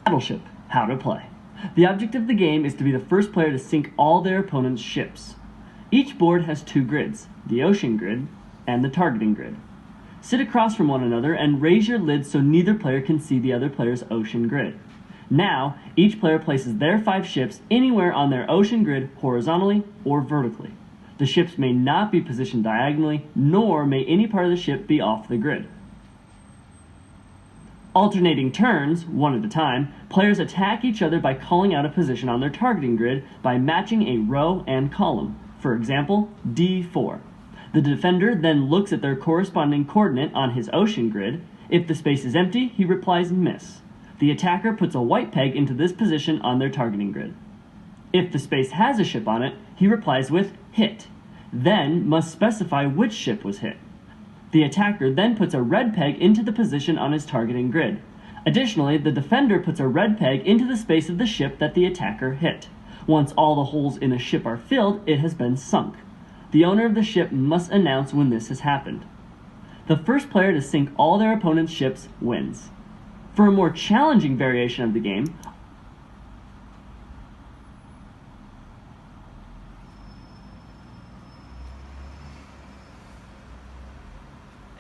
Battleship, how to play. The object of the game is to be the first player to sink all their opponent's ships. Each board has two grids, the ocean grid and the targeting grid. Sit across from one another and raise your lids so neither player can see the other player's ocean grid. Now, each player places their 5 ships anywhere on their ocean grid horizontally or vertically. The ships may not be positioned diagonally, nor may any part of the ship be off the grid. Alternating turns, one at a time, players attack each other by calling out a position on their targeting grid by matching a row and column. For example, D4. The defender then looks at their corresponding coordinate on his ocean grid. If the space is empty, he replies miss. The attacker puts a white peg into this position on their targeting grid. If the space has a ship on it, he replies with hit, then must specify which ship was hit. The attacker then puts a red peg into the position on his targeting grid. Additionally, the defender puts a red peg into the space of the ship that the attacker hit. Once all the holes in a ship are filled, it has been sunk. The owner of the ship must announce when this has happened. The first player to sink all their opponent's ships wins. For a more challenging variation of the game,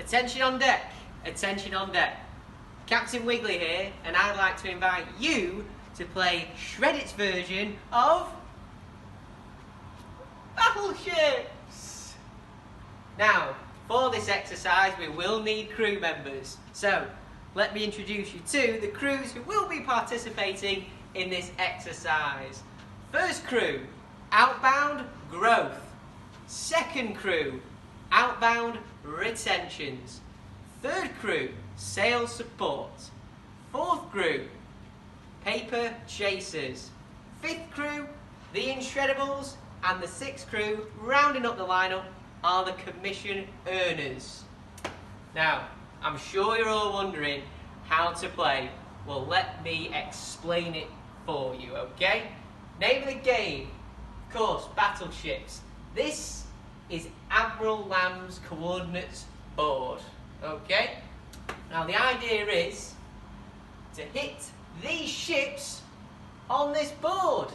Attention on deck, attention on deck. Captain Wiggly here, and I'd like to invite you to play Shreddit's version of Battleships. Now, for this exercise we will need crew members. So, let me introduce you to the crews who will be participating in this exercise. First crew, Outbound Growth. Second crew, Outbound Retentions. Third crew, Sales Support. Fourth crew, Paper Chasers. Fifth crew, The Inshreddables. And the sixth crew, rounding up the lineup, are the Commission Earners. Now, I'm sure you're all wondering how to play. Well, let me explain it for you, okay? Name of the game, of course, Battleships. This is Admiral Lamb's coordinates board, okay? Now the idea is to hit these ships on this board.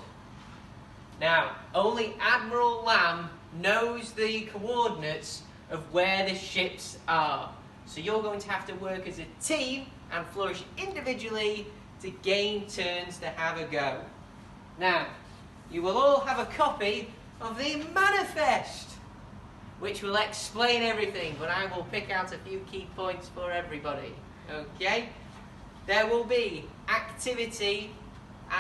Now, only Admiral Lamb knows the coordinates of where the ships are. So you're going to have to work as a team and flourish individually to gain turns to have a go. Now, you will all have a copy of the manifest, which will explain everything, but I will pick out a few key points for everybody, okay? There will be activity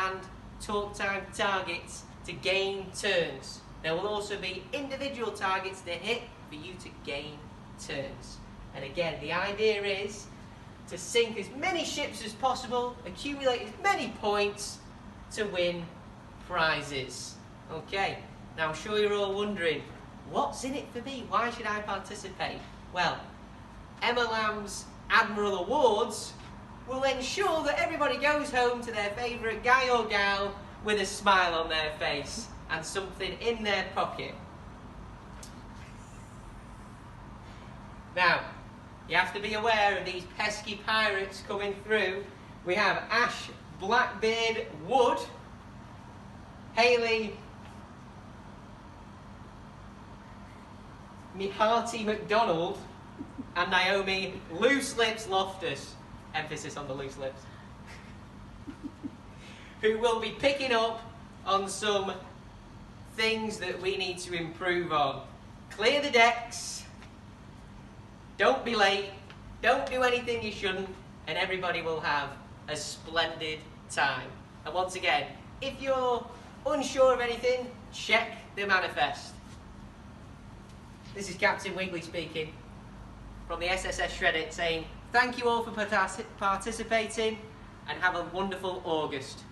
and talk time targets to gain turns. There will also be individual targets to hit for you to gain turns. And again, the idea is to sink as many ships as possible, accumulate as many points to win prizes. Okay, now I'm sure you're all wondering, what's in it for me? Why should I participate? Well, Emma Lamb's Admiral Awards will ensure that everybody goes home to their favourite guy or gal with a smile on their face and something in their pocket. Now, you have to be aware of these pesky pirates coming through. We have Ash Blackbeard Wood, Hayley Miharty McDonald, and Naomi Loose Lips Loftus, emphasis on the loose lips, who will be picking up on some things that we need to improve on. Clear the decks, don't be late, don't do anything you shouldn't, and everybody will have a splendid time. And once again, if you're unsure of anything, check the manifest. This is Captain Wiggly speaking from the SSS Shreddit, saying thank you all for participating and have a wonderful August.